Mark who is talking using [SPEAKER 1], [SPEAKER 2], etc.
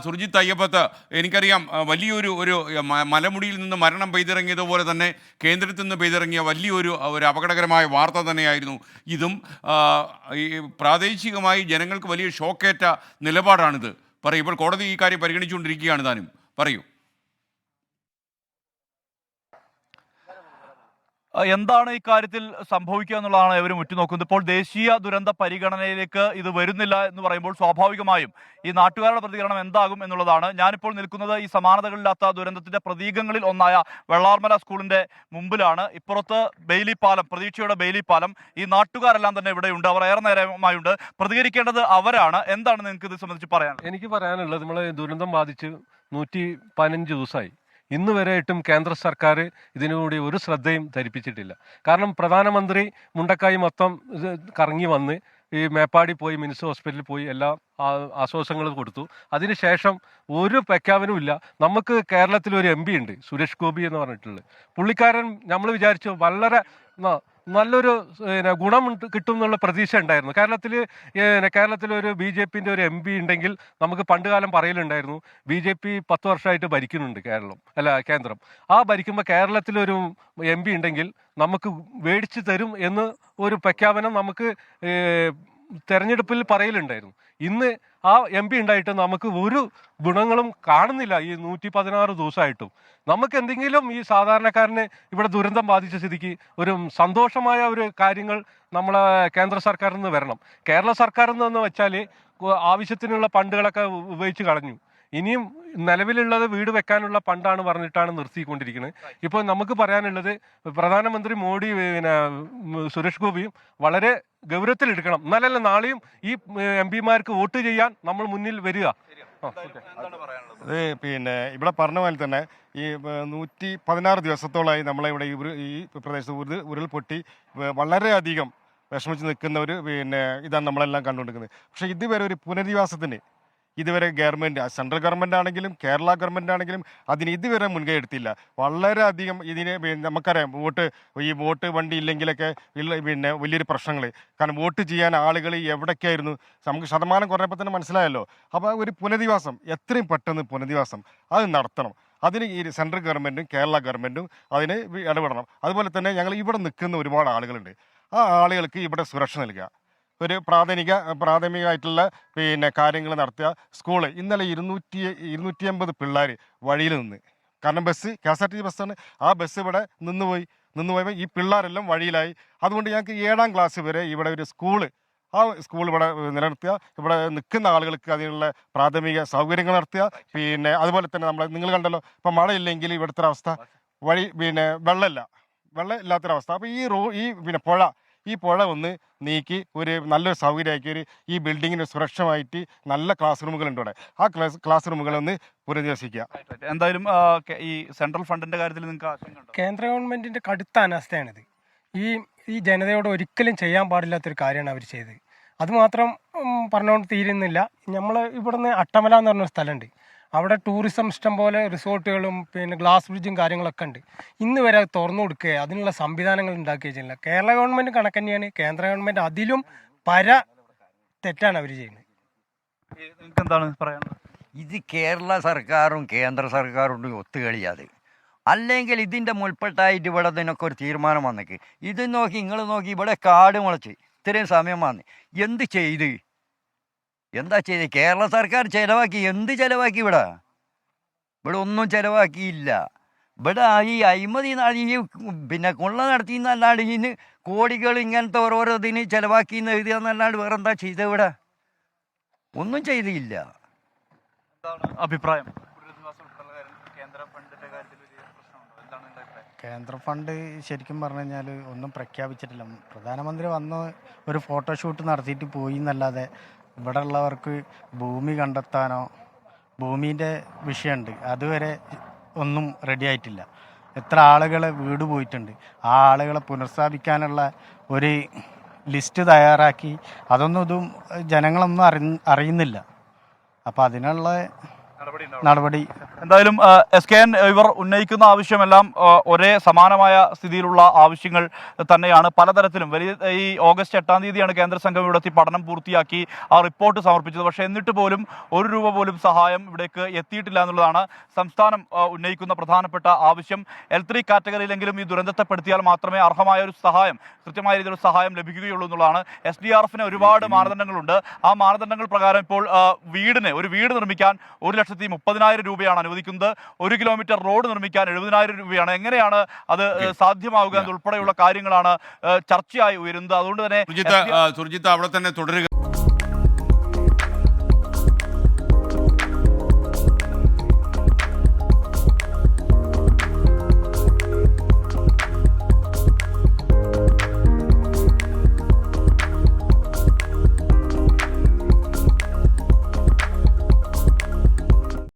[SPEAKER 1] സുർജിത്ത് അയ്യപ്പത്ത് എനിക്കറിയാം വലിയൊരു മലമുടിയിൽ നിന്ന് മരണം പെയ്തിറങ്ങിയതുപോലെ തന്നെ കേന്ദ്രത്തിൽ നിന്ന് പെയ്തിറങ്ങിയ ഒരു അപകടകരമായ വാർത്ത തന്നെയായിരുന്നു ഇതും. ഈ പ്രാദേശികമായി ജനങ്ങൾക്ക് വലിയ ഷോക്കേറ്റ നിലപാടാണിത്. പറയൂ, ഇപ്പോൾ കോടതി ഈ കാര്യം പരിഗണിച്ചുകൊണ്ടിരിക്കുകയാണ് താനും. പറയൂ.
[SPEAKER 2] എന്താണ് ഇക്കാര്യത്തിൽ സംഭവിക്കുക എന്നുള്ളതാണ് ഇവരും ഉറ്റുനോക്കുന്നത്. ഇപ്പോൾ ദേശീയ ദുരന്ത പരിഗണനയിലേക്ക് ഇത് വരുന്നില്ല എന്ന് പറയുമ്പോൾ സ്വാഭാവികമായും ഈ നാട്ടുകാരുടെ പ്രതികരണം എന്താകും എന്നുള്ളതാണ്. ഞാനിപ്പോൾ നിൽക്കുന്നത് ഈ സമാനതകളില്ലാത്ത ദുരന്തത്തിന്റെ പ്രതീകങ്ങളിൽ ഒന്നായ വെള്ളാർമല സ്കൂളിന്റെ മുമ്പിലാണ്. ഇപ്പുറത്ത് ബെയിലി പാലം, പ്രതീക്ഷയുടെ ബെയിലി പാലം. ഈ നാട്ടുകാരെല്ലാം തന്നെ ഇവിടെയുണ്ട്, അവർ ഏറെ നേരമായുണ്ട്. പ്രതികരിക്കേണ്ടത് അവരാണ്. എന്താണ് നിങ്ങൾക്ക് ഇത് സംബന്ധിച്ച് പറയാൻ?
[SPEAKER 3] എനിക്ക് പറയാനുള്ളത്, നമ്മളെ ദുരന്തം ബാധിച്ച് 115 ദിവസമായി. ഇന്ന് വരെയായിട്ടും കേന്ദ്ര സർക്കാർ ഇതിനുകൂടി ഒരു ശ്രദ്ധയും ധരിപ്പിച്ചിട്ടില്ല. കാരണം പ്രധാനമന്ത്രി മുണ്ടക്കായി മൊത്തം കറങ്ങി വന്ന് ഈ മേപ്പാടി പോയി, മിനിസ് ഹോസ്പിറ്റലിൽ പോയി എല്ലാ ആശ്വാസങ്ങളും കൊടുത്തു. അതിനുശേഷം ഒരു പ്രഖ്യാപനവും ഇല്ല. നമുക്ക് കേരളത്തിൽ ഒരു MP ഉണ്ട്, സുരേഷ് ഗോപി എന്ന് പറഞ്ഞിട്ടുള്ളത്. പുള്ളിക്കാരൻ നമ്മൾ വിചാരിച്ചു വളരെ നല്ലൊരു ഗുണം കിട്ടും എന്നുള്ള പ്രതീക്ഷ ഉണ്ടായിരുന്നു. കേരളത്തിൽ ഒരു BJPൻ്റെ ഒരു MP ഉണ്ടെങ്കിൽ നമുക്ക് പണ്ടുകാലം പറയലുണ്ടായിരുന്നു, BJP 10 വർഷമായിട്ട് ഭരിക്കുന്നുണ്ട് കേന്ദ്രം. ആ ഭരിക്കുമ്പോൾ കേരളത്തിലൊരു MP ഉണ്ടെങ്കിൽ നമുക്ക് മേടിച്ചു തരും എന്ന് ഒരു പ്രഖ്യാപനം നമുക്ക് തെരഞ്ഞെടുപ്പിൽ പറയലുണ്ടായിരുന്നു. ഇന്ന് ആ MP ഉണ്ടായിട്ട് നമുക്ക് ഒരു ഗുണങ്ങളും കാണുന്നില്ല. ഈ 116 ദിവസമായിട്ടും നമുക്ക് എന്തെങ്കിലും ഈ സാധാരണക്കാരന് ഇവിടെ ദുരന്തം ബാധിച്ച സ്ഥിതിക്ക് ഒരു സന്തോഷമായ ഒരു കാര്യങ്ങൾ നമ്മളെ കേന്ദ്ര സർക്കാരിൽ നിന്ന് വരണം. കേരള സർക്കാരിൽ നിന്ന് വെച്ചാൽ ആവശ്യത്തിനുള്ള ഫണ്ടുകളൊക്കെ ഉപയോഗിച്ച് കളഞ്ഞു. ഇനിയും നിലവിലുള്ളത് വീട് വെക്കാനുള്ള ഫണ്ടാണ് പറഞ്ഞിട്ടാണ് നിർത്തിക്കൊണ്ടിരിക്കുന്നത്. ഇപ്പോൾ നമുക്ക് പറയാനുള്ളത്, പ്രധാനമന്ത്രി മോഡി സുരേഷ് ഗോപിയും വളരെ ഗൗരവത്തിലെടുക്കണം. എന്നാലല്ല നാളെയും ഈ MP മാർക്ക് വോട്ട് ചെയ്യാൻ നമ്മൾ മുന്നിൽ വരിക.
[SPEAKER 4] അത് ഇവിടെ പറഞ്ഞ പോലെ തന്നെ ഈ 116 ദിവസത്തോളമായി നമ്മളിവിടെ ഈ പ്രദേശത്ത് ഉരുൾപൊട്ടി വളരെയധികം വിഷമിച്ച് നിൽക്കുന്ന ഒരു ഇതാണ് നമ്മളെല്ലാം കണ്ടുകൊണ്ടിരിക്കുന്നത്. പക്ഷേ ഇതുവരെ ഒരു പുനരധിവാസത്തിന് ഇതുവരെ ഗവൺമെൻറ്, സെൻട്രൽ ഗവൺമെൻറ് ആണെങ്കിലും കേരള ഗവൺമെൻറ് ആണെങ്കിലും അതിന് ഇതുവരെ മുൻകൈ എടുത്തില്ല. വളരെയധികം ഇതിന് നമുക്കറിയാം, വോട്ട് വണ്ടി ഇല്ലെങ്കിലൊക്കെ വലിയൊരു പ്രശ്നങ്ങൾ. കാരണം വോട്ട് ചെയ്യാൻ ആളുകൾ എവിടേക്കായിരുന്നു, നമുക്ക് ശതമാനം കുറഞ്ഞപ്പോൾ തന്നെ മനസ്സിലായല്ലോ. അപ്പോൾ ഒരു പുനരധിവാസം, എത്രയും പെട്ടെന്ന് പുനരധിവാസം അത് നടത്തണം. അതിന് ഈ സെൻട്രൽ ഗവൺമെൻറ്റും കേരള ഗവൺമെൻറ്റും അതിന് ഇടപെടണം. അതുപോലെ തന്നെ ഞങ്ങൾ ഇവിടെ നിൽക്കുന്ന ഒരുപാട് ആളുകളുണ്ട്. ആ ആളുകൾക്ക് ഇവിടെ സുരക്ഷ നൽകുക, ഒരു പ്രാഥമികമായിട്ടുള്ള കാര്യങ്ങൾ നടത്തുക. സ്കൂള് ഇന്നലെ 250 പിള്ളേർ വഴിയിൽ നിന്ന്, കാരണം KSRTC ബസ്സാണ്, ആ ബസ് ഇവിടെ നിന്നുപോയപ്പോൾ ഈ പിള്ളേരെല്ലാം വഴിയിലായി. അതുകൊണ്ട് ഞങ്ങൾക്ക് 7ാം ക്ലാസ് വരെ ഇവിടെ ഒരു ആ സ്കൂൾ ഇവിടെ നിലനിർത്തുക, ഇവിടെ നിൽക്കുന്ന ആളുകൾക്ക് അതിനുള്ള പ്രാഥമിക സൗകര്യങ്ങൾ നടത്തുക. അതുപോലെ തന്നെ നിങ്ങൾ കണ്ടല്ലോ, ഇപ്പം മഴയില്ലെങ്കിൽ ഇവിടുത്തെ അവസ്ഥ, വഴി വെള്ളം ഇല്ലാത്തൊരവസ്ഥ. അപ്പോൾ ഈ പുഴ ഒന്ന് നീക്കി ഒരു നല്ലൊരു സൗകര്യമാക്കി ഈ ബിൽഡിങ്ങിന് സുരക്ഷമായിട്ട് നല്ല ക്ലാസ് റൂമുകളുണ്ട് ഇവിടെ. ആ ക്ലാസ് റൂമുകളൊന്ന് പുനരധിവസിക്കുക.
[SPEAKER 2] എന്തായാലും ഈ സെൻട്രൽ ഫണ്ടിന്റെ കാര്യത്തിൽ നിങ്ങൾക്ക് ആശങ്കയുണ്ടോ?
[SPEAKER 5] കേന്ദ്ര ഗവൺമെന്റിന്റെ കടുത്ത അനാസ്ഥയാണിത്. ഈ ജനതയോട് ഒരിക്കലും ചെയ്യാൻ പാടില്ലാത്തൊരു കാര്യമാണ് അവർ ചെയ്തത്. അതുമാത്രം പറഞ്ഞുകൊണ്ട് തീരുന്നില്ല. നമ്മൾ ഇവിടുന്ന് അട്ടമല എന്ന് പറഞ്ഞൊരു സ്ഥലമുണ്ട്, അവിടെ ടൂറിസം ഇഷ്ടം പോലെ റിസോർട്ടുകളും ഗ്ലാസ് ബ്രിഡ്ജും കാര്യങ്ങളൊക്കെ ഉണ്ട്. ഇന്ന് വരെ അത് തുറന്നു കൊടുക്കുക, അതിനുള്ള സംവിധാനങ്ങൾ ഉണ്ടാക്കുകയോ ചെയ്യുന്നില്ല. കേരള ഗവൺമെൻറ് കണക്ക് തന്നെയാണ്, കേന്ദ്ര ഗവൺമെൻറ് അതിലും തെറ്റാണ് അവർ ചെയ്യുന്നത്.
[SPEAKER 2] എന്താണ് പറയാനുള്ളത്?
[SPEAKER 6] ഇത് കേരള സർക്കാരും കേന്ദ്ര സർക്കാരും ഒത്തുകളിയാത്. അല്ലെങ്കിൽ ഇതിൻ്റെ മുൽപ്പെട്ടായിട്ട് ഇവിടെ ഇതിനൊക്കെ ഒരു തീരുമാനം വന്നേക്ക്. ഇത് നോക്കി നിങ്ങൾ നോക്കി, ഇവിടെ കാട് മുളച്ച് ഇത്രയും സമയം വന്ന് എന്താ ചെയ്ത് കേരള സർക്കാർ ചിലവാക്കി? എന്ത് ചിലവാക്കി? ഇവിടെ ഒന്നും ചിലവാക്കിയില്ല. ഇവിടെ ഈ അഴിമതി കൊള്ള നടത്തിയെന്നല്ലാണ്ട് ഇതിന് കോടികൾ ഇങ്ങനത്തെ ഓരോരോ ഇതിന് ചിലവാക്കിയെന്ന് എഴുതിയെന്നല്ലാണ്ട് വേറെ എന്താ ചെയ്തത്? ഇവിടെ ഒന്നും ചെയ്തില്ല.
[SPEAKER 2] അഭിപ്രായം?
[SPEAKER 7] കേന്ദ്ര ഫണ്ട് ശരിക്കും പറഞ്ഞു കഴിഞ്ഞാൽ ഒന്നും പ്രഖ്യാപിച്ചിട്ടില്ല. പ്രധാനമന്ത്രി വന്ന് ഒരു ഫോട്ടോഷൂട്ട് നടത്തിയിട്ട് പോയി എന്നല്ലാതെ ഇവിടെ ഉള്ളവർക്ക് ഭൂമി കണ്ടെത്താനോ, ഭൂമിൻ്റെ വിഷയമുണ്ട്, അതുവരെ ഒന്നും റെഡി ആയിട്ടില്ല. എത്ര ആളുകളെ വീട് പോയിട്ടുണ്ട്, ആ ആളുകളെ പുനഃസ്ഥാപിക്കാനുള്ള ഒരു ലിസ്റ്റ് തയ്യാറാക്കി, ഇതും ജനങ്ങളൊന്നും അറിയുന്നില്ല. അപ്പോൾ അതിനുള്ള നടപടി
[SPEAKER 2] എന്തായാലും എസ് കെ എൻ, ഇവർ ഉന്നയിക്കുന്ന ആവശ്യമെല്ലാം ഒരേ സമാനമായ സ്ഥിതിയിലുള്ള ആവശ്യങ്ങൾ തന്നെയാണ്. പലതരത്തിലും വലിയ ഈ ഓഗസ്റ്റ് 8-ാം തീയതിയാണ് കേന്ദ്ര സംഘം ഇവിടെ എത്തി പഠനം പൂർത്തിയാക്കി ആ റിപ്പോർട്ട് സമർപ്പിച്ചത്. പക്ഷേ എന്നിട്ട് പോലും ₹1 പോലും സഹായം ഇവിടേക്ക് എത്തിയിട്ടില്ല എന്നുള്ളതാണ് സംസ്ഥാനം ഉന്നയിക്കുന്ന പ്രധാനപ്പെട്ട ആവശ്യം. L3 കാറ്റഗറിയിലെങ്കിലും ഈ ദുരന്തത്തെപ്പെടുത്തിയാൽ മാത്രമേ അർഹമായ ഒരു സഹായം, കൃത്യമായ രീതിയിലുള്ള സഹായം ലഭിക്കുകയുള്ളൂ എന്നുള്ളതാണ്. SDRFന് ഒരുപാട് മാനദണ്ഡങ്ങളുണ്ട്. ആ മാനദണ്ഡങ്ങൾ പ്രകാരം ഇപ്പോൾ ഒരു വീട് നിർമ്മിക്കാൻ 1,30,000 രൂപയാണ് അനുവദിക്കുന്നത്. 1 കിലോമീറ്റർ റോഡ് നിർമ്മിക്കാൻ 70,000 രൂപയാണ്. എങ്ങനെയാണ് അത് സാധ്യമാവുക എന്നുൾപ്പെടെയുള്ള കാര്യങ്ങളാണ് ചർച്ചയായി ഉയരുന്നത്. അതുകൊണ്ട് തന്നെ
[SPEAKER 1] സുർജിത്ത് അവിടെ തന്നെ തുടരുക.